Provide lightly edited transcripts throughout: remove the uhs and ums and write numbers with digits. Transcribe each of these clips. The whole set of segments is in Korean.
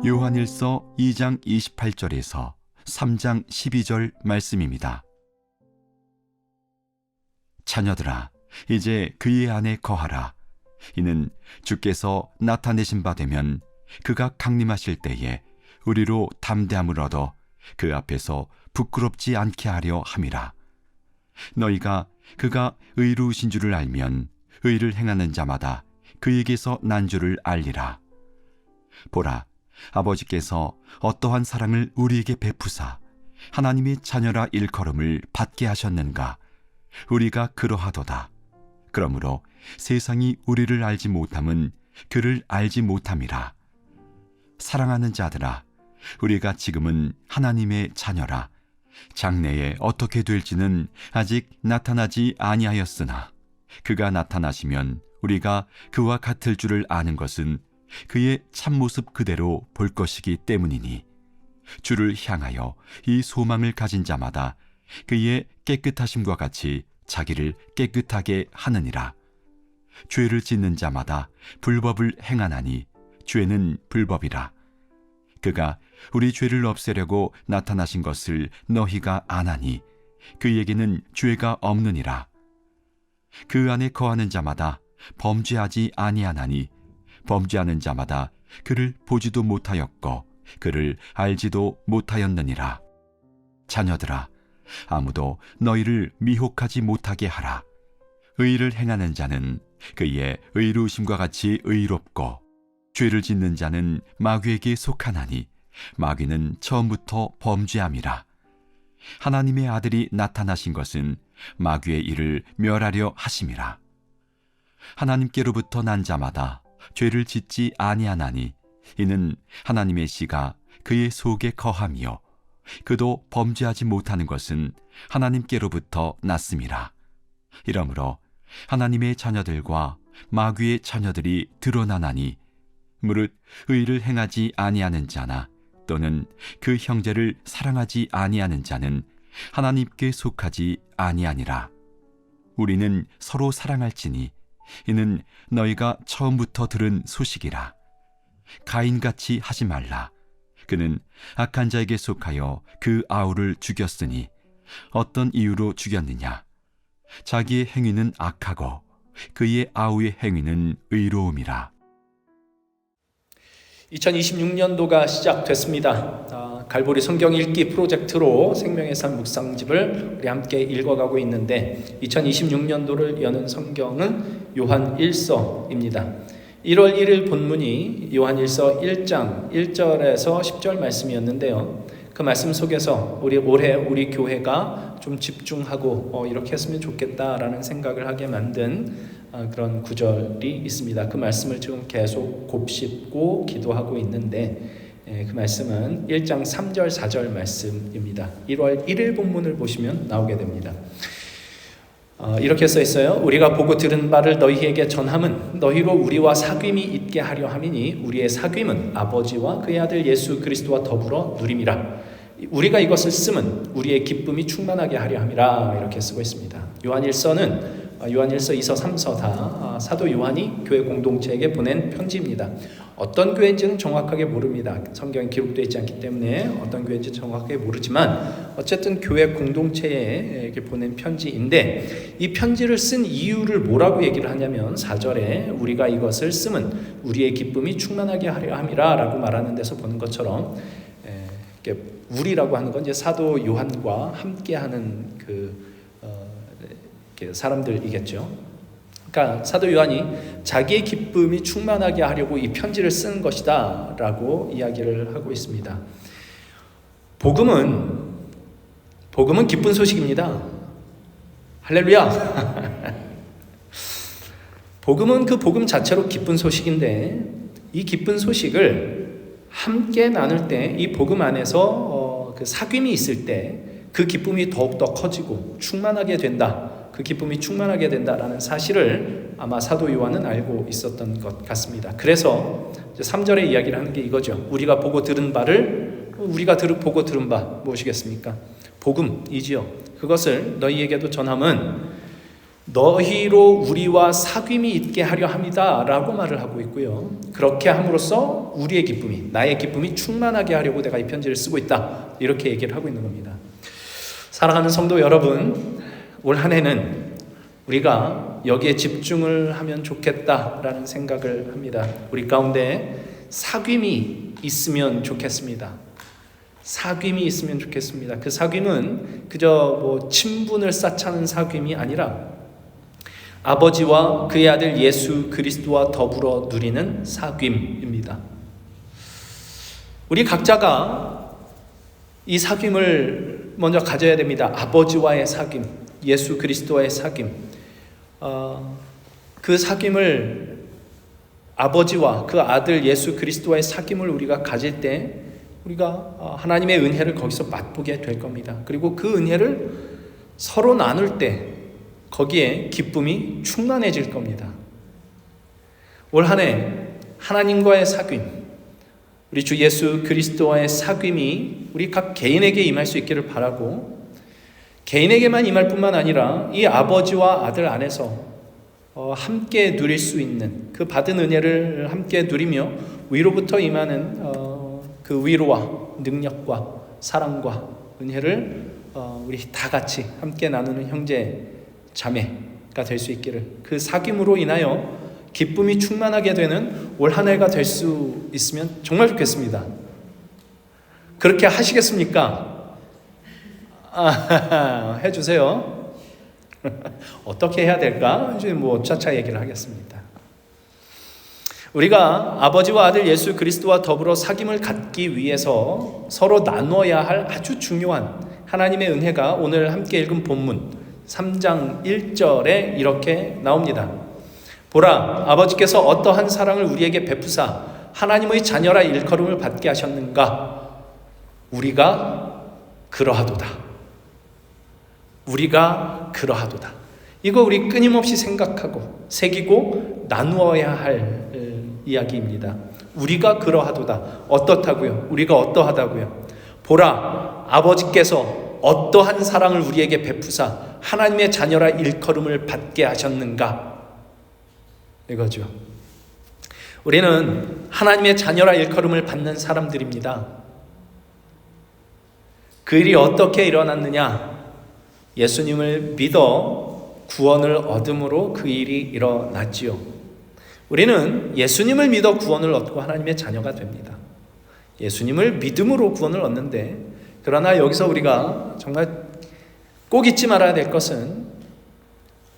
요한일서 2장 28절에서 3장 12절 말씀입니다. 자녀들아, 이제 그의 안에 거하라. 이는 주께서 나타내신 바 되면 그가 강림하실 때에 우리로 담대함을 얻어 그 앞에서 부끄럽지 않게 하려 함이라. 너희가 그가 의로우신 줄을 알면 의를 행하는 자마다 그에게서 난 줄을 알리라. 보라, 아버지께서 어떠한 사랑을 우리에게 베푸사 하나님의 자녀라 일컬음을 받게 하셨는가. 우리가 그러하도다. 그러므로 세상이 우리를 알지 못함은 그를 알지 못함이라. 사랑하는 자들아, 우리가 지금은 하나님의 자녀라. 장래에 어떻게 될지는 아직 나타나지 아니하였으나 그가 나타나시면 우리가 그와 같을 줄을 아는 것은 그의 참모습 그대로 볼 것이기 때문이니, 주를 향하여 이 소망을 가진 자마다 그의 깨끗하심과 같이 자기를 깨끗하게 하느니라. 죄를 짓는 자마다 불법을 행하나니 죄는 불법이라. 그가 우리 죄를 없애려고 나타나신 것을 너희가 아나니 그에게는 죄가 없느니라. 그 안에 거하는 자마다 범죄하지 아니하나니 범죄하는 자마다 그를 보지도 못하였고 그를 알지도 못하였느니라. 자녀들아, 아무도 너희를 미혹하지 못하게 하라. 의를 행하는 자는 그의 의로우심과 같이 의롭고 죄를 짓는 자는 마귀에게 속하나니 마귀는 처음부터 범죄함이라. 하나님의 아들이 나타나신 것은 마귀의 일을 멸하려 하심이라. 하나님께로부터 난 자마다 죄를 짓지 아니하나니 이는 하나님의 씨가 그의 속에 거함이요 그도 범죄하지 못하는 것은 하나님께로부터 났음이라. 이러므로 하나님의 자녀들과 마귀의 자녀들이 드러나나니 무릇 의를 행하지 아니하는 자나 또는 그 형제를 사랑하지 아니하는 자는 하나님께 속하지 아니하니라. 우리는 서로 사랑할지니 이는 너희가 처음부터 들은 소식이라. 가인같이 하지 말라. 그는 악한 자에게 속하여 그 아우를 죽였으니 어떤 이유로 죽였느냐? 자기의 행위는 악하고 그의 아우의 행위는 의로움이라. 2026년도가 시작됐습니다. 갈보리 성경 읽기 프로젝트로 생명의 산 묵상집을 우리 함께 읽어가고 있는데 2026년도를 여는 성경은 요한 1서입니다. 1월 1일 본문이 요한 1서 1장 1절에서 10절 말씀이었는데요. 그 말씀 속에서 올해 우리 교회가 좀 집중하고 이렇게 했으면 좋겠다라는 생각을 하게 만든 그런 구절이 있습니다. 그 말씀을 지금 계속 곱씹고 기도하고 있는데 그 말씀은 1장 3절 4절 말씀입니다. 1월 1일 본문을 보시면 나오게 됩니다. 이렇게 써 있어요. 우리가 보고 들은 바를 너희에게 전함은 너희로 우리와 사귐이 있게 하려 함이니 우리의 사귐은 아버지와 그의 아들 예수 그리스도와 더불어 누림이라. 우리가 이것을 쓰면 우리의 기쁨이 충만하게 하려 함이라. 이렇게 쓰고 있습니다. 요한일서는 요한일서 2서 3서 다 사도 요한이 교회 공동체에게 보낸 편지입니다. 어떤 교회인지는 정확하게 모릅니다. 성경에 기록되어 있지 않기 때문에 어떤 교회인지 정확하게 모르지만 어쨌든 교회 공동체에 이렇게 보낸 편지인데 이 편지를 쓴 이유를 뭐라고 얘기를 하냐면 4절에 우리가 이것을 쓰면 우리의 기쁨이 충만하게 하려 함이라 라고 말하는 데서 보는 것처럼 우리라고 하는 건 이제 사도 요한과 함께하는 사람들이겠죠. 그러니까 사도 요한이 자기의 기쁨이 충만하게 하려고 이 편지를 쓴 것이다 라고 이야기를 하고 있습니다. 복음은 기쁜 소식입니다. 할렐루야. 복음은 그 복음 자체로 기쁜 소식인데 이 기쁜 소식을 함께 나눌 때 이 복음 안에서 그 사귐이 있을 때 그 기쁨이 더욱더 커지고 충만하게 된다. 그 기쁨이 충만하게 된다라는 사실을 아마 사도 요한은 알고 있었던 것 같습니다. 그래서 3절에 이야기를 하는 게 이거죠. 우리가 보고 들은 바를 보고 들은 바 무엇이겠습니까? 복음이지요. 그것을 너희에게도 전함은 너희로 우리와 사귐이 있게 하려 합니다 라고 말을 하고 있고요. 그렇게 함으로써 우리의 기쁨이, 나의 기쁨이 충만하게 하려고 내가 이 편지를 쓰고 있다, 이렇게 얘기를 하고 있는 겁니다. 사랑하는 성도 여러분, 올 한 해는 우리가 여기에 집중을 하면 좋겠다라는 생각을 합니다. 우리 가운데 사귐이 있으면 좋겠습니다. 사귐이 있으면 좋겠습니다. 그 사귐은 그저 친분을 쌓자는 사귐이 아니라 아버지와 그의 아들 예수 그리스도와 더불어 누리는 사귐입니다. 우리 각자가 이 사귐을 먼저 가져야 됩니다. 아버지와의 사귐, 예수 그리스도와의 사귐. 그 사귐을, 아버지와 그 아들 예수 그리스도와의 사귐을 우리가 가질 때 우리가 하나님의 은혜를 거기서 맛보게 될 겁니다. 그리고 그 은혜를 서로 나눌 때 거기에 기쁨이 충만해질 겁니다. 올 한 해 하나님과의 사귐, 우리 주 예수 그리스도와의 사귐이 우리 각 개인에게 임할 수 있기를 바라고, 개인에게만 임할 뿐만 아니라 이 아버지와 아들 안에서 함께 누릴 수 있는 그 받은 은혜를 함께 누리며 위로부터 임하는 그 위로와 능력과 사랑과 은혜를 우리 다 같이 함께 나누는 형제 자매가 될 수 있기를, 그 사귐으로 인하여 기쁨이 충만하게 되는 올 한 해가 될 수 있으면 정말 좋겠습니다. 그렇게 하시겠습니까? 해주세요. 어떻게 해야 될까? 이제 차차 얘기를 하겠습니다. 우리가 아버지와 아들 예수 그리스도와 더불어 사귐을 갖기 위해서 서로 나누어야 할 아주 중요한 하나님의 은혜가 오늘 함께 읽은 본문 3장 1절에 이렇게 나옵니다. 보라, 아버지께서 어떠한 사랑을 우리에게 베푸사 하나님의 자녀라 일컬음을 받게 하셨는가? 우리가 그러하도다. 우리가 그러하도다. 이거 우리 끊임없이 생각하고 새기고 나누어야 할 이야기입니다. 우리가 그러하도다. 어떻다고요? 우리가 어떠하다고요? 보라, 아버지께서 어떠한 사랑을 우리에게 베푸사 하나님의 자녀라 일컬음을 받게 하셨는가? 이거죠. 우리는 하나님의 자녀라 일컬음을 받는 사람들입니다. 그 일이 어떻게 일어났느냐? 예수님을 믿어 구원을 얻음으로 그 일이 일어났지요. 우리는 예수님을 믿어 구원을 얻고 하나님의 자녀가 됩니다. 예수님을 믿음으로 구원을 얻는데, 그러나 여기서 우리가 정말 꼭 잊지 말아야 될 것은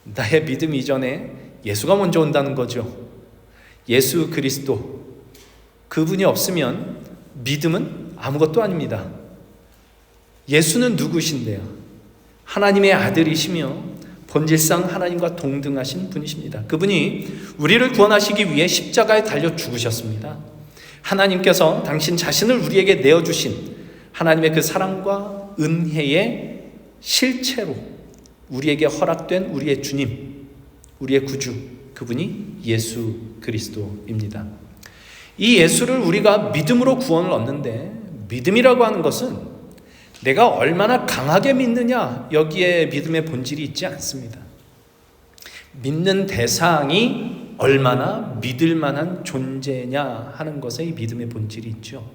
나의 믿음 이전에 예수가 먼저 온다는 거죠. 예수 그리스도, 그분이 없으면 믿음은 아무것도 아닙니다. 예수는 누구신데요? 하나님의 아들이시며 본질상 하나님과 동등하신 분이십니다. 그분이 우리를 구원하시기 위해 십자가에 달려 죽으셨습니다. 하나님께서 당신 자신을 우리에게 내어주신 하나님의 그 사랑과 은혜의 실체로 우리에게 허락된 우리의 주님, 우리의 구주, 그분이 예수 그리스도입니다. 이 예수를 우리가 믿음으로 구원을 얻는데, 믿음이라고 하는 것은 내가 얼마나 강하게 믿느냐, 여기에 믿음의 본질이 있지 않습니다. 믿는 대상이 얼마나 믿을 만한 존재냐 하는 것에 이 믿음의 본질이 있죠.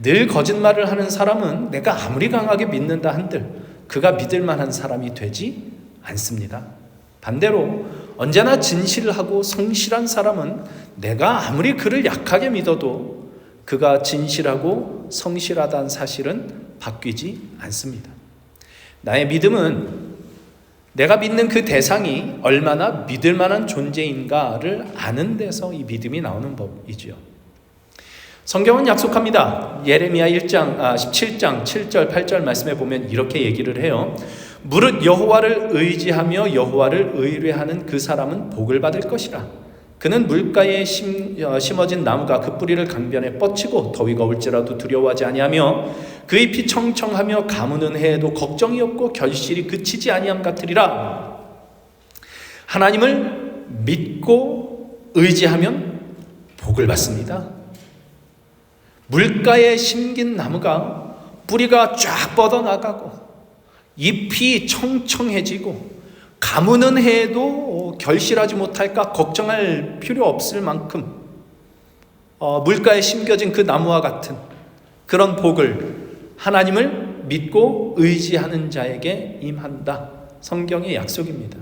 늘 거짓말을 하는 사람은 내가 아무리 강하게 믿는다 한들 그가 믿을 만한 사람이 되지 않습니다. 반대로 언제나 진실하고 성실한 사람은 내가 아무리 그를 약하게 믿어도 그가 진실하고 성실하다는 사실은 바뀌지 않습니다. 나의 믿음은 내가 믿는 그 대상이 얼마나 믿을 만한 존재인가를 아는 데서 이 믿음이 나오는 법이지요. 성경은 약속합니다. 예레미야 17장 7절 8절 말씀에 보면 이렇게 얘기를 해요. 무릇 여호와를 의지하며 여호와를 의뢰하는 그 사람은 복을 받을 것이라. 그는 물가에 심어진 나무가 그 뿌리를 강변에 뻗치고 더위가 올지라도 두려워하지 아니하며 그 잎이 청청하며 가무는 해에도 걱정이 없고 결실이 그치지 아니함 같으리라. 하나님을 믿고 의지하면 복을 받습니다. 물가에 심긴 나무가 뿌리가 쫙 뻗어나가고 잎이 청청해지고 가문은 해도 결실하지 못할까 걱정할 필요 없을 만큼 물가에 심겨진 그 나무와 같은 그런 복을 하나님을 믿고 의지하는 자에게 임한다. 성경의 약속입니다.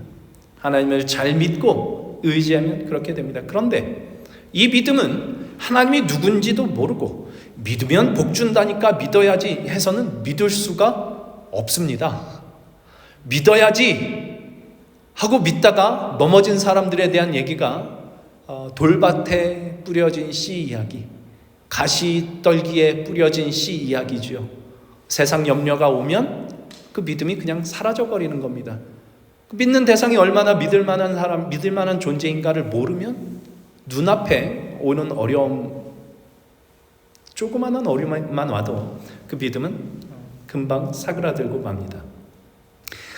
하나님을 잘 믿고 의지하면 그렇게 됩니다. 그런데 이 믿음은 하나님이 누군지도 모르고 믿으면 복 준다니까 믿어야지 해서는 믿을 수가 없습니다. 믿어야지 하고 믿다가 넘어진 사람들에 대한 얘기가 돌밭에 뿌려진 씨 이야기, 가시떨기에 뿌려진 씨 이야기죠. 세상 염려가 오면 그 믿음이 그냥 사라져버리는 겁니다. 믿는 대상이 얼마나 믿을 만한 사람, 믿을 만한 존재인가를 모르면 눈앞에 오는 어려움, 조그마한 어려움만 와도 그 믿음은 금방 사그라들고 맙니다.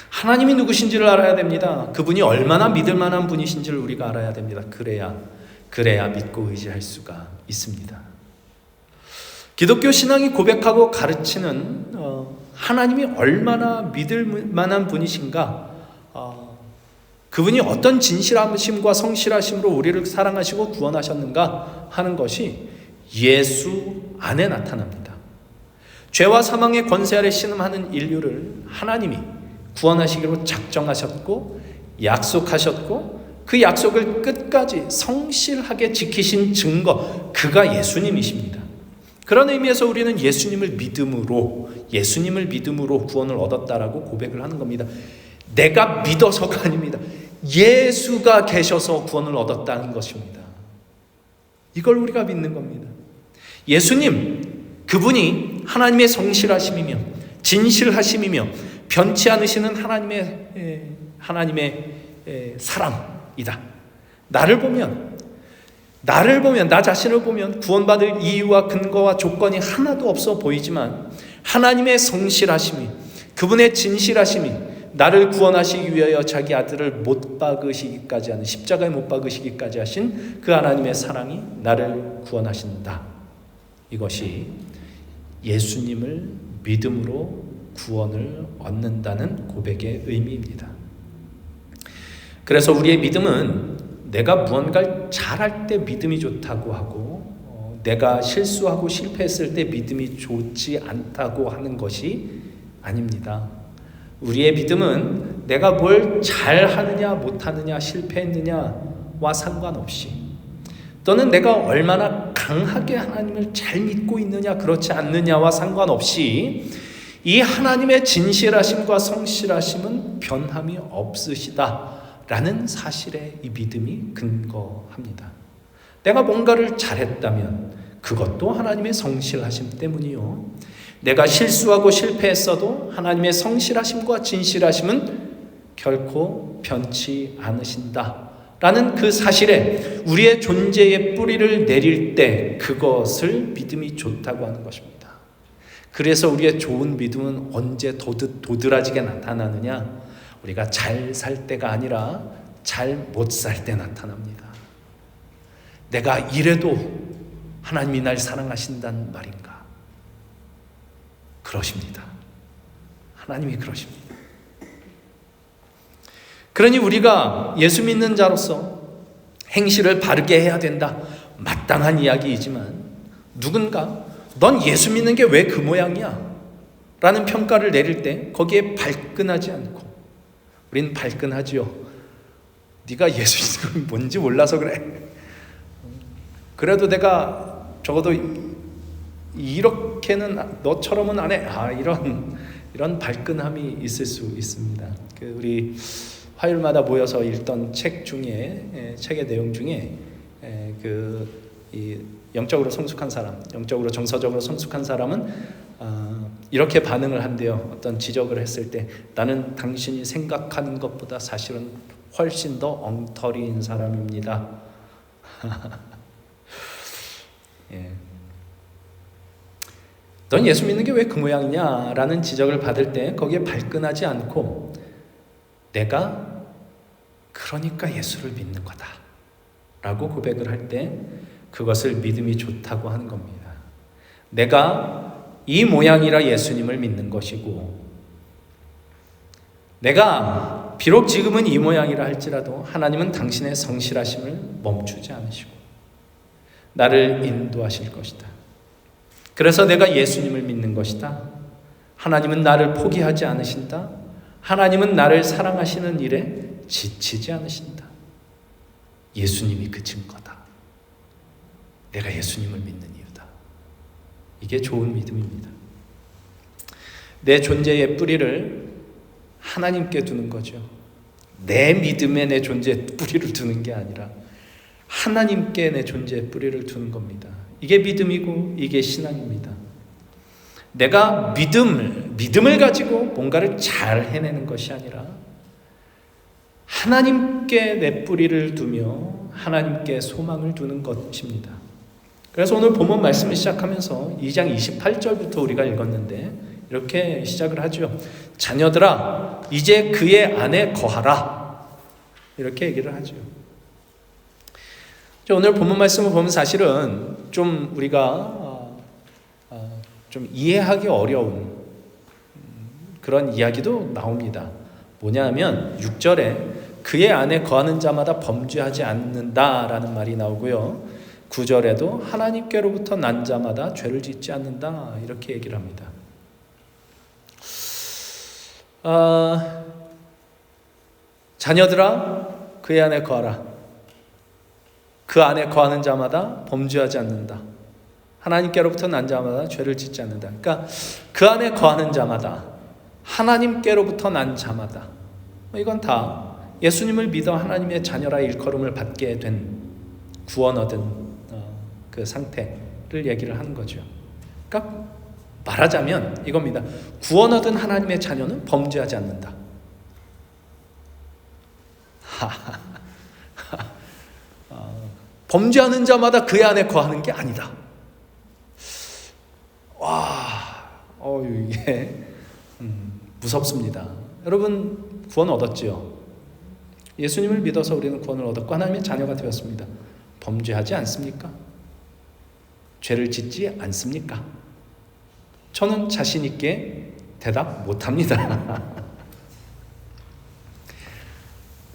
하나님이 누구신지를 알아야 됩니다. 그분이 얼마나 믿을 만한 분이신지를 우리가 알아야 됩니다. 그래야 믿고 의지할 수가 있습니다. 기독교 신앙이 고백하고 가르치는 하나님이 얼마나 믿을 만한 분이신가, 그분이 어떤 진실하심과 성실하심으로 우리를 사랑하시고 구원하셨는가 하는 것이 예수 안에 나타납니다. 죄와 사망의 권세 아래 신음하는 인류를 하나님이 구원하시기로 작정하셨고 약속하셨고 그 약속을 끝까지 성실하게 지키신 증거, 그가 예수님이십니다. 그런 의미에서 우리는 예수님을 믿음으로 구원을 얻었다라고 고백을 하는 겁니다. 내가 믿어서가 아닙니다. 예수가 계셔서 구원을 얻었다는 것입니다. 이걸 우리가 믿는 겁니다. 예수님, 그분이 하나님의 성실하심이며 진실하심이며 변치 않으시는 하나님의 사랑이다. 나를 보면, 나 자신을 보면 구원받을 이유와 근거와 조건이 하나도 없어 보이지만 하나님의 성실하심이, 그분의 진실하심이 나를 구원하시기 위하여 자기 아들을 못 박으시기까지 하는, 십자가에 못 박으시기까지 하신 그 하나님의 사랑이 나를 구원하신다. 이것이 예수님을 믿음으로 구원을 얻는다는 고백의 의미입니다. 그래서 우리의 믿음은 내가 무언가를 잘할 때 믿음이 좋다고 하고 내가 실수하고 실패했을 때 믿음이 좋지 않다고 하는 것이 아닙니다. 우리의 믿음은 내가 뭘 잘하느냐 못하느냐 실패했느냐와 상관없이, 또는 내가 얼마나 강하게 하나님을 잘 믿고 있느냐 그렇지 않느냐와 상관없이 이 하나님의 진실하심과 성실하심은 변함이 없으시다라는 사실에 이 믿음이 근거합니다. 내가 뭔가를 잘했다면 그것도 하나님의 성실하심 때문이요, 내가 실수하고 실패했어도 하나님의 성실하심과 진실하심은 결코 변치 않으신다라는 그 사실에 우리의 존재의 뿌리를 내릴 때 그것을 믿음이 좋다고 하는 것입니다. 그래서 우리의 좋은 믿음은 언제 도드라지게 나타나느냐? 우리가 잘 살 때가 아니라 잘 못 살 때 나타납니다. 내가 이래도 하나님이 날 사랑하신다는 말인가? 그러십니다. 하나님이 그러십니다. 그러니 우리가 예수 믿는 자로서 행실을 바르게 해야 된다, 마땅한 이야기이지만 누군가 넌 예수 믿는 게 왜 그 모양이야? 라는 평가를 내릴 때 거기에 발끈하지 않고, 우린 발끈하지요. 네가 예수 믿는 건 뭔지 몰라서 그래. 그래도 내가 적어도 이렇게는 너처럼은 안 해. 이런 발끈함이 있을 수 있습니다. 우리 화요일마다 모여서 읽던 책의 내용 중에 이 영적으로 성숙한 사람, 영적으로 정서적으로 성숙한 사람은 이렇게 반응을 한대요. 어떤 지적을 했을 때, 나는 당신이 생각하는 것보다 사실은 훨씬 더 엉터리인 사람입니다. 예. 넌 예수 믿는 게 왜 그 모양이냐? 라는 지적을 받을 때 거기에 발끈하지 않고, 내가 그러니까 예수를 믿는 거다 라고 고백을 할 때 그것을 믿음이 좋다고 하는 겁니다. 내가 이 모양이라 예수님을 믿는 것이고, 내가 비록 지금은 이 모양이라 할지라도 하나님은 당신의 성실하심을 멈추지 않으시고 나를 인도하실 것이다. 그래서 내가 예수님을 믿는 것이다. 하나님은 나를 포기하지 않으신다. 하나님은 나를 사랑하시는 일에 지치지 않으신다. 예수님이 그 증거다. 내가 예수님을 믿는 이유다. 이게 좋은 믿음입니다. 내 존재의 뿌리를 하나님께 두는 거죠. 내 믿음에 내 존재의 뿌리를 두는 게 아니라 하나님께 내 존재의 뿌리를 두는 겁니다. 이게 믿음이고 이게 신앙입니다. 내가 믿음을 가지고 뭔가를 잘 해내는 것이 아니라 하나님께 내 뿌리를 두며 하나님께 소망을 두는 것입니다. 그래서 오늘 본문 말씀을 시작하면서 2장 28절부터 우리가 읽었는데 이렇게 시작을 하죠. 자녀들아 이제 그의 안에 거하라. 이렇게 얘기를 하죠. 오늘 본문 말씀을 보면 사실은 좀 우리가 좀 이해하기 어려운 그런 이야기도 나옵니다. 뭐냐면 6절에 그의 안에 거하는 자마다 범죄하지 않는다라는 말이 나오고요. 9절에도 하나님께로부터 난 자마다 죄를 짓지 않는다 이렇게 얘기를 합니다. 자녀들아 그의 안에 거하라. 그 안에 거하는 자마다 범죄하지 않는다. 하나님께로부터 난 자마다 죄를 짓지 않는다. 그러니까 그 안에 거하는 자마다 하나님께로부터 난 자마다 이건 다 예수님을 믿어 하나님의 자녀라 일컬음을 받게 된 구원 얻은 그 상태를 얘기를 하는 거죠. 그러니까 말하자면 이겁니다. 구원 얻은 하나님의 자녀는 범죄하지 않는다. 범죄하는 자마다 그의 안에 거하는 게 아니다. 이게 무섭습니다. 여러분 구원 얻었죠? 예수님을 믿어서 우리는 구원을 얻었고 하나님의 자녀가 되었습니다. 범죄하지 않습니까? 죄를 짓지 않습니까? 저는 자신 있게 대답 못합니다.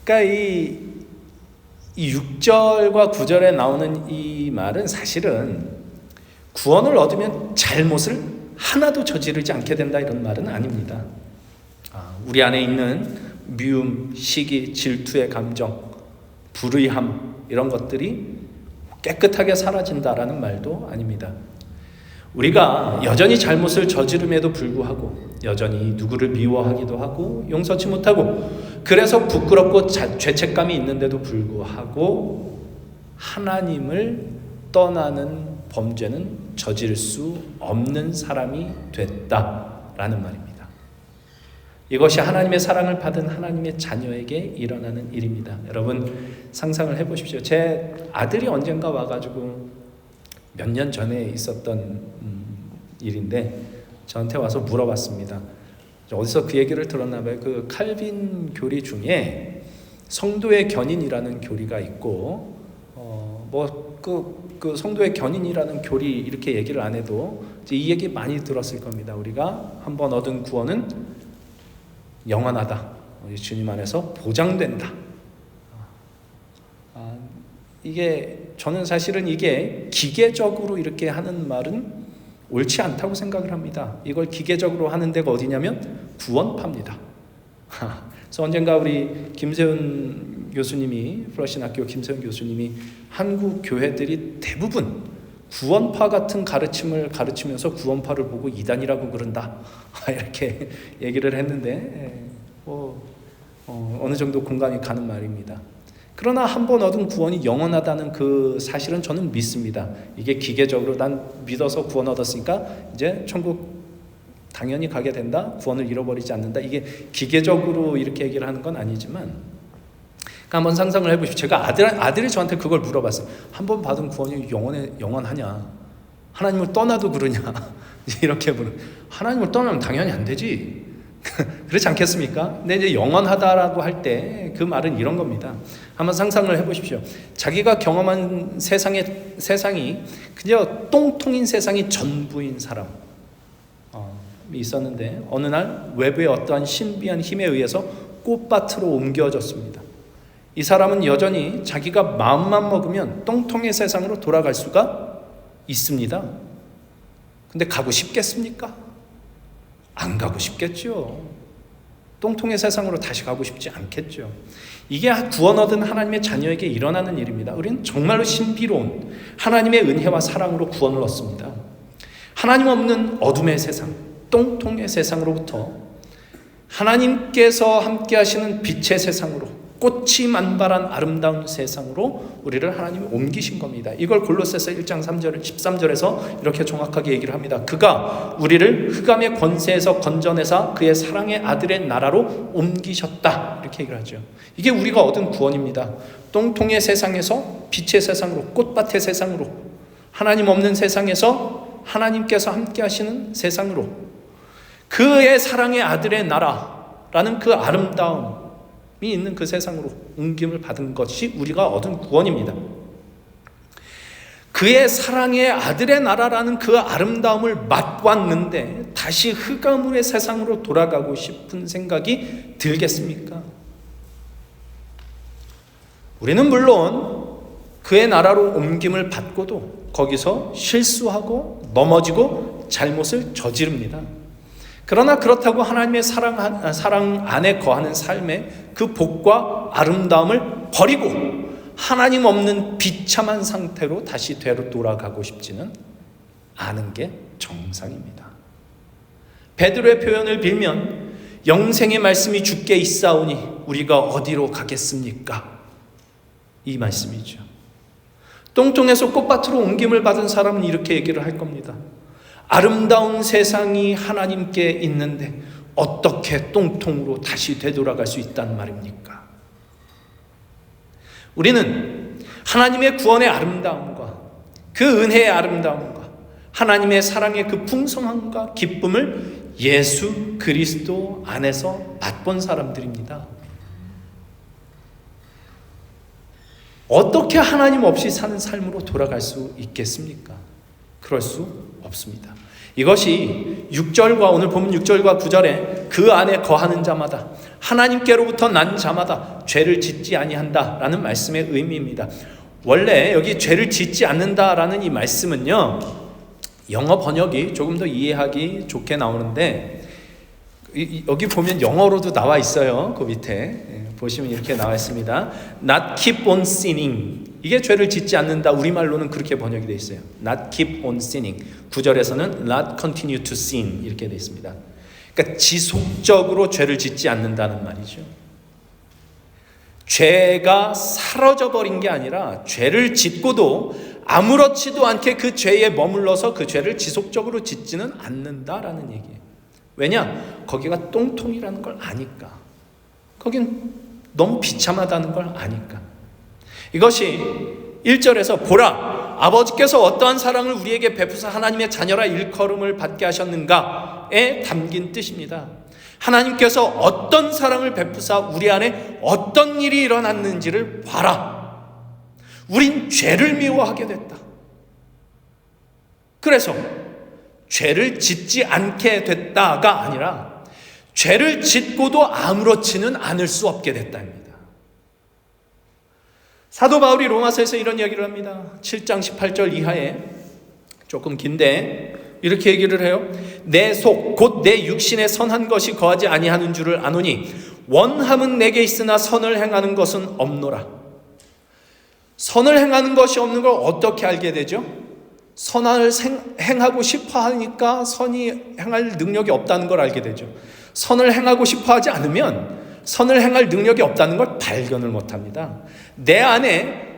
그러니까 이 6절과 9절에 나오는 이 말은 사실은 구원을 얻으면 잘못을 하나도 저지르지 않게 된다 이런 말은 아닙니다. 우리 안에 있는 미움, 시기, 질투의 감정, 불의함 이런 것들이 깨끗하게 사라진다라는 말도 아닙니다. 우리가 여전히 잘못을 저지름에도 불구하고 여전히 누구를 미워하기도 하고 용서치 못하고 그래서 부끄럽고 죄책감이 있는데도 불구하고 하나님을 떠나는 범죄는 저지를 수 없는 사람이 됐다라는 말입니다. 이것이 하나님의 사랑을 받은 하나님의 자녀에게 일어나는 일입니다. 여러분 상상을 해보십시오. 제 아들이 언젠가 와가지고 몇 년 전에 있었던 일인데 저한테 와서 물어봤습니다. 어디서 그 얘기를 들었나 봐요. 그 칼빈 교리 중에 성도의 견인이라는 교리가 있고 그 성도의 견인이라는 교리 이렇게 얘기를 안 해도 이제 이 얘기 많이 들었을 겁니다. 우리가 한번 얻은 구원은 영원하다. 주님 안에서 보장된다. 이게 저는 사실은 이게 기계적으로 이렇게 하는 말은 옳지 않다고 생각을 합니다. 이걸 기계적으로 하는 데가 어디냐면 구원파입니다. 그래서 언젠가 우리 김세훈 교수님이 플러신 학교 김세훈 교수님이 한국 교회들이 대부분 구원파 같은 가르침을 가르치면서 구원파를 보고 이단이라고 그런다 이렇게 얘기를 했는데 어느 정도 공감이 가는 말입니다. 그러나 한 번 얻은 구원이 영원하다는 그 사실은 저는 믿습니다. 이게 기계적으로 난 믿어서 구원 얻었으니까 이제 천국 당연히 가게 된다. 구원을 잃어버리지 않는다. 이게 기계적으로 이렇게 얘기를 하는 건 아니지만 그러니까 한번 상상을 해보십시오. 제가 아들이 저한테 그걸 물어봤어요. 한 번 받은 구원이 영원하냐? 하나님을 떠나도 그러냐? 이렇게 물어. 하나님을 떠나면 당연히 안 되지. 그렇지 않겠습니까? 근데 이제 영원하다라고 할 때 그 말은 이런 겁니다. 한번 상상을 해보십시오. 자기가 경험한 세상이 그냥 똥통인 세상이 전부인 사람이 있었는데 어느 날 외부의 어떠한 신비한 힘에 의해서 꽃밭으로 옮겨졌습니다. 이 사람은 여전히 자기가 마음만 먹으면 똥통의 세상으로 돌아갈 수가 있습니다. 근데 가고 싶겠습니까? 안 가고 싶겠죠. 똥통의 세상으로 다시 가고 싶지 않겠죠. 이게 구원 얻은 하나님의 자녀에게 일어나는 일입니다. 우리는 정말로 신비로운 하나님의 은혜와 사랑으로 구원을 얻습니다. 하나님 없는 어둠의 세상, 똥통의 세상으로부터 하나님께서 함께 하시는 빛의 세상으로, 꽃이 만발한 아름다운 세상으로 우리를 하나님이 옮기신 겁니다. 이걸 골로새서 1장 3절, 13절에서 이렇게 정확하게 얘기를 합니다. 그가 우리를 흑암의 권세에서 건져내사 그의 사랑의 아들의 나라로 옮기셨다. 이렇게 얘기를 하죠. 이게 우리가 얻은 구원입니다. 똥통의 세상에서 빛의 세상으로, 꽃밭의 세상으로, 하나님 없는 세상에서 하나님께서 함께 하시는 세상으로, 그의 사랑의 아들의 나라라는 그 아름다움이 있는 그 세상으로 옮김을 받은 것이 우리가 얻은 구원입니다. 그의 사랑의 아들의 나라라는 그 아름다움을 맛봤는데 다시 흑암의 세상으로 돌아가고 싶은 생각이 들겠습니까? 우리는 물론 그의 나라로 옮김을 받고도 거기서 실수하고 넘어지고 잘못을 저지릅니다. 그러나 그렇다고 하나님의 사랑 안에 거하는 삶의 그 복과 아름다움을 버리고 하나님 없는 비참한 상태로 다시 돌아가고 싶지는 않은 게 정상입니다. 베드로의 표현을 빌면 영생의 말씀이 주께 있사오니 우리가 어디로 가겠습니까? 이 말씀이죠. 똥통에서 꽃밭으로 옮김을 받은 사람은 이렇게 얘기를 할 겁니다. 아름다운 세상이 하나님께 있는데 어떻게 똥통으로 다시 되돌아갈 수 있단 말입니까? 우리는 하나님의 구원의 아름다움과 그 은혜의 아름다움과 하나님의 사랑의 그 풍성함과 기쁨을 예수 그리스도 안에서 맛본 사람들입니다. 어떻게 하나님 없이 사는 삶으로 돌아갈 수 있겠습니까? 그럴 수 없습니다. 이것이 6절과 오늘 보면 6절과 9절에 그 안에 거하는 자마다 하나님께로부터 난 자마다 죄를 짓지 아니한다라는 말씀의 의미입니다. 원래 여기 죄를 짓지 않는다라는 이 말씀은요, 영어 번역이 조금 더 이해하기 좋게 나오는데 여기 보면 영어로도 나와 있어요. 그 밑에 보시면 이렇게 나와 있습니다. Not keep on sinning. 이게 죄를 짓지 않는다. 우리말로는 그렇게 번역이 되어 있어요. Not keep on sinning. 9절에서는 not continue to sin 이렇게 되어 있습니다. 그러니까 지속적으로 죄를 짓지 않는다는 말이죠. 죄가 사라져 버린 게 아니라 죄를 짓고도 아무렇지도 않게 그 죄에 머물러서 그 죄를 지속적으로 짓지는 않는다라는 얘기예요. 왜냐? 거기가 똥통이라는 걸 아니까. 거긴 너무 비참하다는 걸 아니까. 이것이 1절에서 보라, 아버지께서 어떠한 사랑을 우리에게 베푸사 하나님의 자녀라 일컬음을 받게 하셨는가에 담긴 뜻입니다. 하나님께서 어떤 사랑을 베푸사 우리 안에 어떤 일이 일어났는지를 봐라. 우린 죄를 미워하게 됐다. 그래서 죄를 짓지 않게 됐다가 아니라 죄를 짓고도 아무렇지는 않을 수 없게 됐다입니다. 사도 바울이 로마서에서 이런 이야기를 합니다. 7장 18절 이하에 조금 긴데 이렇게 얘기를 해요. 내 속 곧 내 육신에 선한 것이 거하지 아니하는 줄을 아노니 원함은 내게 있으나 선을 행하는 것은 없노라. 선을 행하는 것이 없는 걸 어떻게 알게 되죠? 선을 행하고 싶어 하니까 선이 행할 능력이 없다는 걸 알게 되죠. 선을 행하고 싶어 하지 않으면 선을 행할 능력이 없다는 걸 발견을 못합니다. 내 안에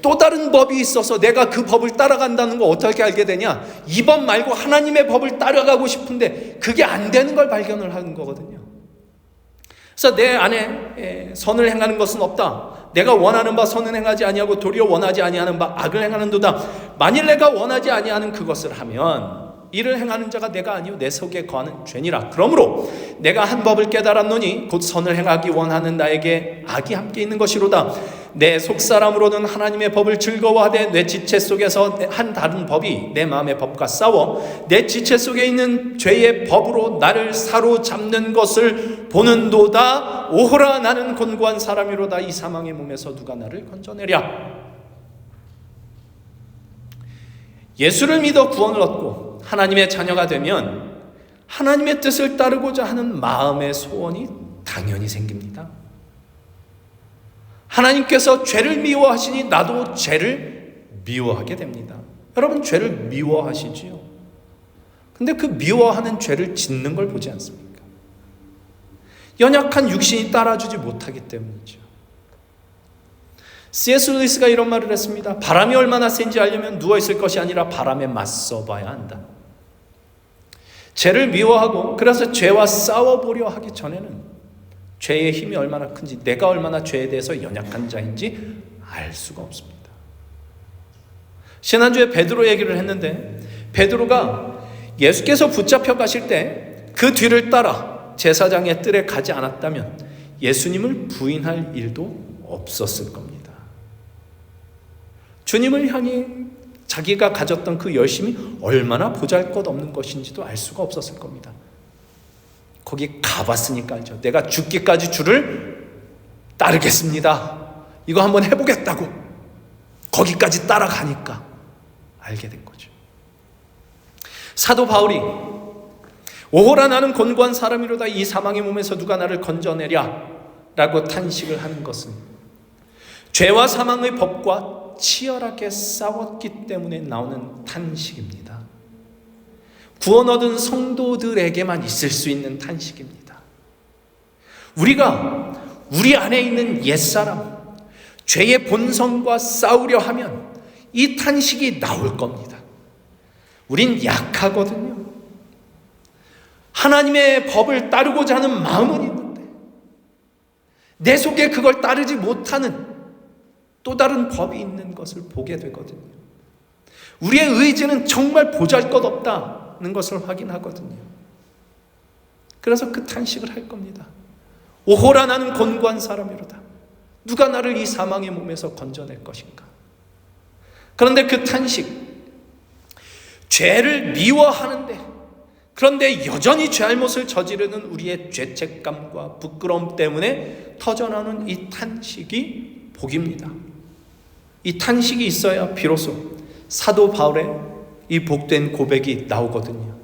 또 다른 법이 있어서 내가 그 법을 따라간다는 걸 어떻게 알게 되냐? 이 법 말고 하나님의 법을 따라가고 싶은데 그게 안 되는 걸 발견을 하는 거거든요. 그래서 내 안에 선을 행하는 것은 없다. 내가 원하는 바 선은 행하지 아니하고 도리어 원하지 아니하는 바 악을 행하는도다. 만일 내가 원하지 아니하는 그것을 하면 이를 행하는 자가 내가 아니요 내 속에 거하는 죄니라. 그러므로 내가 한 법을 깨달았노니 곧 선을 행하기 원하는 나에게 악이 함께 있는 것이로다. 내 속사람으로는 하나님의 법을 즐거워하되 내 지체 속에서 한 다른 법이 내 마음의 법과 싸워 내 지체 속에 있는 죄의 법으로 나를 사로잡는 것을 보는도다. 오호라, 나는 곤고한 사람이로다. 이 사망의 몸에서 누가 나를 건져내랴. 예수를 믿어 구원을 얻고 하나님의 자녀가 되면 하나님의 뜻을 따르고자 하는 마음의 소원이 당연히 생깁니다. 하나님께서 죄를 미워하시니 나도 죄를 미워하게 됩니다. 여러분, 죄를 미워하시지요? 근데 그 미워하는 죄를 짓는 걸 보지 않습니까? 연약한 육신이 따라주지 못하기 때문이죠. C.S. 루이스가 이런 말을 했습니다. 바람이 얼마나 센지 알려면 누워있을 것이 아니라 바람에 맞서 봐야 한다. 죄를 미워하고 그래서 죄와 싸워보려 하기 전에는 죄의 힘이 얼마나 큰지, 내가 얼마나 죄에 대해서 연약한 자인지 알 수가 없습니다. 지난주에 베드로 얘기를 했는데, 베드로가 예수께서 붙잡혀 가실 때 그 뒤를 따라 제사장의 뜰에 가지 않았다면 예수님을 부인할 일도 없었을 겁니다. 주님을 향해 자기가 가졌던 그 열심이 얼마나 보잘것없는 것인지도 알 수가 없었을 겁니다. 거기 가봤으니까 알죠. 내가 죽기까지 주를 따르겠습니다. 이거 한번 해보겠다고 거기까지 따라가니까 알게 된 거죠. 사도 바울이 오호라, 나는 곤고한 사람이로다. 이 사망의 몸에서 누가 나를 건져내랴 라고 탄식을 하는 것은 죄와 사망의 법과 치열하게 싸웠기 때문에 나오는 탄식입니다. 구원 얻은 성도들에게만 있을 수 있는 탄식입니다. 우리가 우리 안에 있는 옛사람, 죄의 본성과 싸우려 하면 이 탄식이 나올 겁니다. 우린 약하거든요. 하나님의 법을 따르고자 하는 마음은 있는데 내 속에 그걸 따르지 못하는 또 다른 법이 있는 것을 보게 되거든요. 우리의 의지는 정말 보잘것없다는 것을 확인하거든요. 그래서 그 탄식을 할 겁니다. 오호라, 나는 곤고한 사람이로다. 누가 나를 이 사망의 몸에서 건져낼 것인가. 그런데 그 탄식, 죄를 미워하는데, 그런데 여전히 잘못을 저지르는 우리의 죄책감과 부끄러움 때문에 터져나오는 이 탄식이 복입니다. 이 탄식이 있어야 비로소 사도 바울의 이 복된 고백이 나오거든요.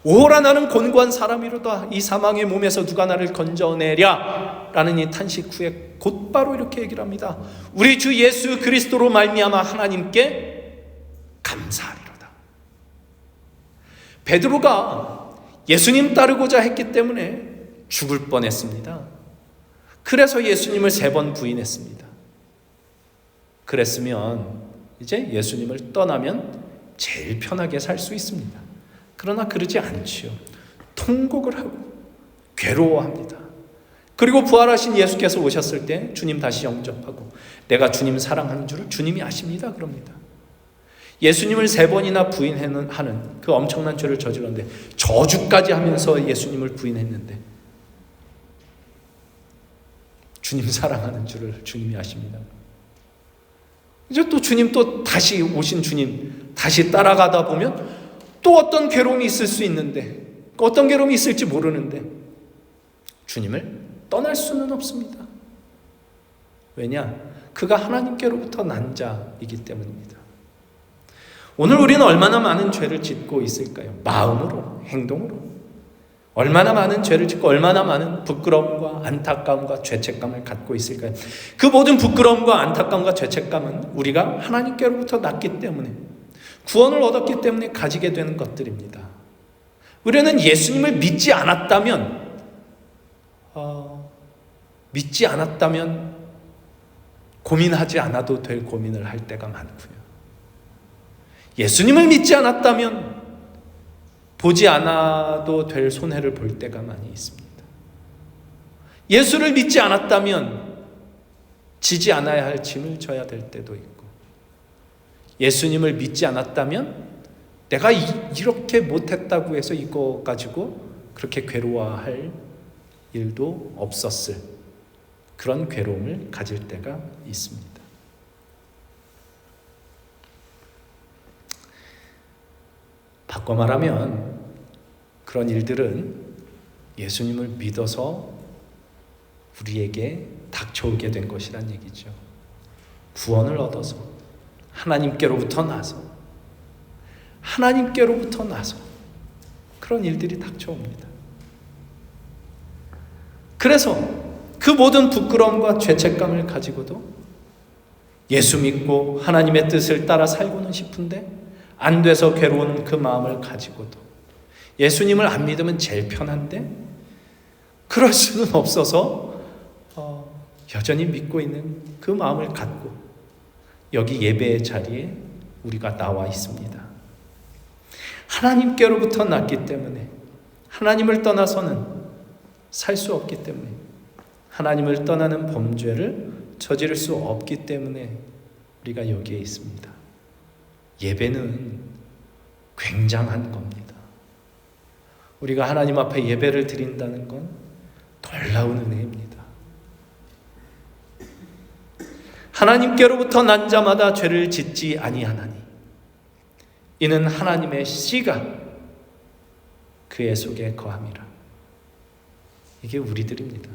오호라, 나는 곤고한 사람이로다. 이 사망의 몸에서 누가 나를 건져내랴 라는 이 탄식 후에 곧바로 이렇게 얘기를 합니다. 우리 주 예수 그리스도로 말미암아 하나님께 감사하리로다. 베드로가 예수님 따르고자 했기 때문에 죽을 뻔했습니다. 그래서 예수님을 3번 부인했습니다. 그랬으면 이제 예수님을 떠나면 제일 편하게 살 수 있습니다. 그러나 그러지 않지요. 통곡을 하고 괴로워합니다. 그리고 부활하신 예수께서 오셨을 때 주님 다시 영접하고 내가 주님 사랑하는 줄을 주님이 아십니다. 그럽니다. 예수님을 3번이나 부인하는 그 엄청난 죄를 저질렀는데 저주까지 하면서 예수님을 부인했는데 주님 사랑하는 줄을 주님이 아십니다. 이제 또 주님, 또 다시 오신 주님 다시 따라가다 보면 또 어떤 괴로움이 있을 수 있는데, 어떤 괴로움이 있을지 모르는데 주님을 떠날 수는 없습니다. 왜냐? 그가 하나님께로부터 난 자이기 때문입니다. 오늘 우리는 얼마나 많은 죄를 짓고 있을까요? 마음으로, 행동으로. 얼마나 많은 죄를 짓고 얼마나 많은 부끄러움과 안타까움과 죄책감을 갖고 있을까요? 그 모든 부끄러움과 안타까움과 죄책감은 우리가 하나님께로부터 났기 때문에, 구원을 얻었기 때문에 가지게 되는 것들입니다. 우리는 예수님을 믿지 않았다면 고민하지 않아도 될 고민을 할 때가 많고요. 예수님을 믿지 않았다면 보지 않아도 될 손해를 볼 때가 많이 있습니다. 예수를 믿지 않았다면 지지 않아야 할 짐을 져야 될 때도 있고, 예수님을 믿지 않았다면 내가 이렇게 못했다고 해서 이거 가지고 그렇게 괴로워할 일도 없었을 그런 괴로움을 가질 때가 있습니다. 바꿔 말하면 그런 일들은 예수님을 믿어서 우리에게 닥쳐오게 된 것이란 얘기죠. 구원을 얻어서 하나님께로부터 나서 그런 일들이 닥쳐옵니다. 그래서 그 모든 부끄러움과 죄책감을 가지고도 예수 믿고 하나님의 뜻을 따라 살고는 싶은데 안 돼서 괴로운 그 마음을 가지고도 예수님을 안 믿으면 제일 편한데 그럴 수는 없어서 여전히 믿고 있는 그 마음을 갖고 여기 예배의 자리에 우리가 나와 있습니다. 하나님께로부터 났기 때문에 하나님을 떠나서는 살 수 없기 때문에 하나님을 떠나는 범죄를 저지를 수 없기 때문에 우리가 여기에 있습니다. 예배는 굉장한 겁니다. 우리가 하나님 앞에 예배를 드린다는 건 놀라운 은혜입니다. 하나님께로부터 난 자마다 죄를 짓지 아니하나니 이는 하나님의 씨가 그의 속에 거함이라. 이게 우리들입니다.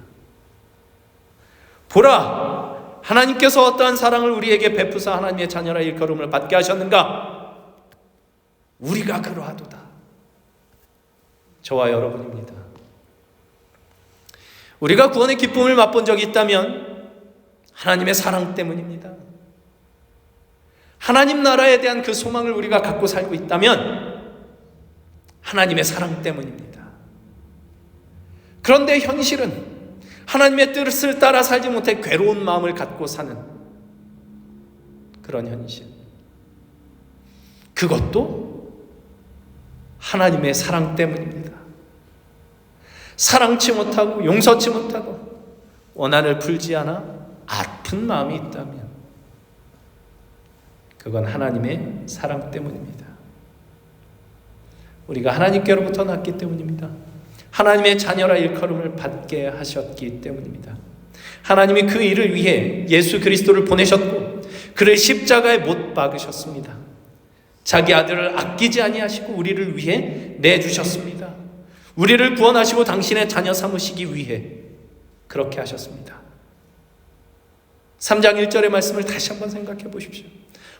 보라, 하나님께서 어떠한 사랑을 우리에게 베푸사 하나님의 자녀라 일컬음을 받게 하셨는가? 우리가 그러하도다. 저와 여러분입니다. 우리가 구원의 기쁨을 맛본 적이 있다면 하나님의 사랑 때문입니다. 하나님 나라에 대한 그 소망을 우리가 갖고 살고 있다면 하나님의 사랑 때문입니다. 그런데 현실은 하나님의 뜻을 따라 살지 못해 괴로운 마음을 갖고 사는 그런 현실. 그것도 하나님의 사랑 때문입니다. 사랑치 못하고 용서치 못하고 원한을 풀지 않아 아픈 마음이 있다면 그건 하나님의 사랑 때문입니다. 우리가 하나님께로부터 났기 때문입니다. 하나님의 자녀라 일컬음을 받게 하셨기 때문입니다. 하나님이 그 일을 위해 예수 그리스도를 보내셨고 그를 십자가에 못 박으셨습니다. 자기 아들을 아끼지 아니하시고 우리를 위해 내주셨습니다. 우리를 구원하시고 당신의 자녀 삼으시기 위해 그렇게 하셨습니다. 3장 1절의 말씀을 다시 한번 생각해 보십시오.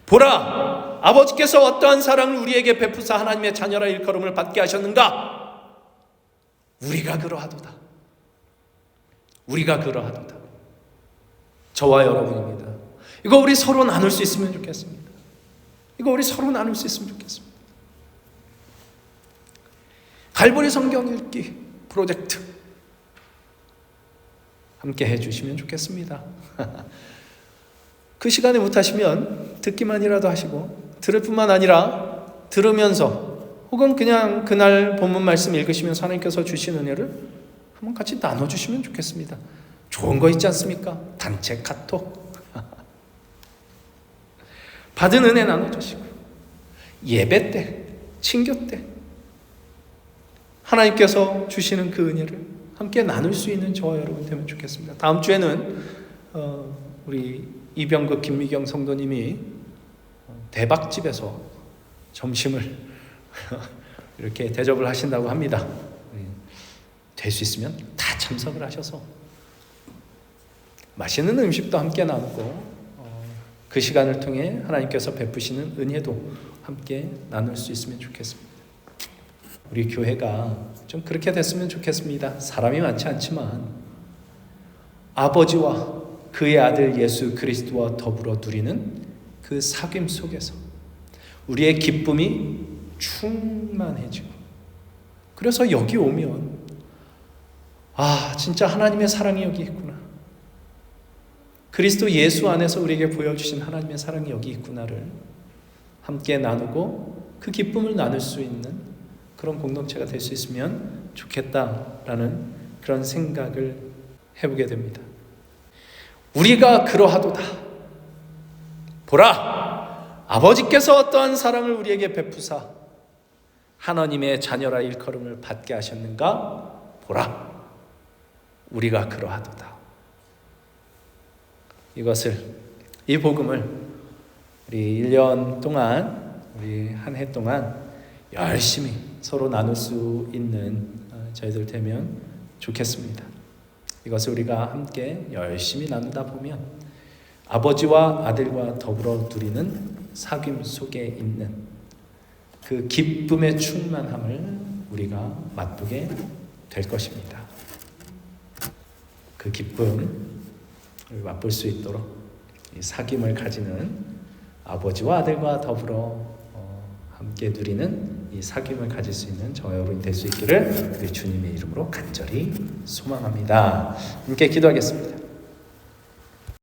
보라, 아버지께서 어떠한 사랑을 우리에게 베푸사 하나님의 자녀라 일컬음을 받게 하셨는가? 우리가 그러하도다. 우리가 그러하도다. 저와 여러분입니다. 이거 우리 서로 나눌 수 있으면 좋겠습니다. 이거 우리 서로 나눌 수 있으면 좋겠습니다. 갈보리 성경 읽기 프로젝트 함께 해주시면 좋겠습니다. 그 시간에 못하시면 듣기만이라도 하시고 들을 뿐만 아니라 들으면서 혹은 그냥 그날 본문 말씀 읽으시면서 하나님께서 주신 은혜를 한번 같이 나눠주시면 좋겠습니다. 좋은 거 있지 않습니까? 단체 카톡 받은 은혜 나눠주시고 예배 때, 친교 때 하나님께서 주시는 그 은혜를 함께 나눌 수 있는 저와 여러분 되면 좋겠습니다. 다음 주에는 우리 이병국 김미경 성도님이 대박집에서 점심을 이렇게 대접을 하신다고 합니다. 될 수 있으면 다 참석을 하셔서 맛있는 음식도 함께 나누고 그 시간을 통해 하나님께서 베푸시는 은혜도 함께 나눌 수 있으면 좋겠습니다. 우리 교회가 좀 그렇게 됐으면 좋겠습니다. 사람이 많지 않지만 아버지와 그의 아들 예수 그리스도와 더불어 누리는 그 사귐 속에서 우리의 기쁨이 충만해지고 그래서 여기 오면 진짜 하나님의 사랑이 여기 있구나. 그리스도 예수 안에서 우리에게 보여주신 하나님의 사랑이 여기 있구나를 함께 나누고 그 기쁨을 나눌 수 있는 그런 공동체가 될 수 있으면 좋겠다라는 그런 생각을 해보게 됩니다. 우리가 그러하도다. 보라, 아버지께서 어떠한 사랑을 우리에게 베푸사 하나님의 자녀라 일컬음을 받게 하셨는가? 보라, 우리가 그러하도다. 이 복음을 우리 1년 동안, 우리 한 해 동안 열심히 서로 나눌 수 있는 저희들 되면 좋겠습니다. 이것을 우리가 함께 열심히 나누다 보면 아버지와 아들과 더불어 누리는 사귐 속에 있는 그 기쁨의 충만함을 우리가 맛보게 될 것입니다. 그 기쁨을 맛볼 수 있도록 이 사귐을 가지는 아버지와 아들과 더불어 함께 누리는 이 사귐을 가질 수 있는 저와 여러분이 될 수 있기를 우리 주님의 이름으로 간절히 소망합니다. 함께 기도하겠습니다.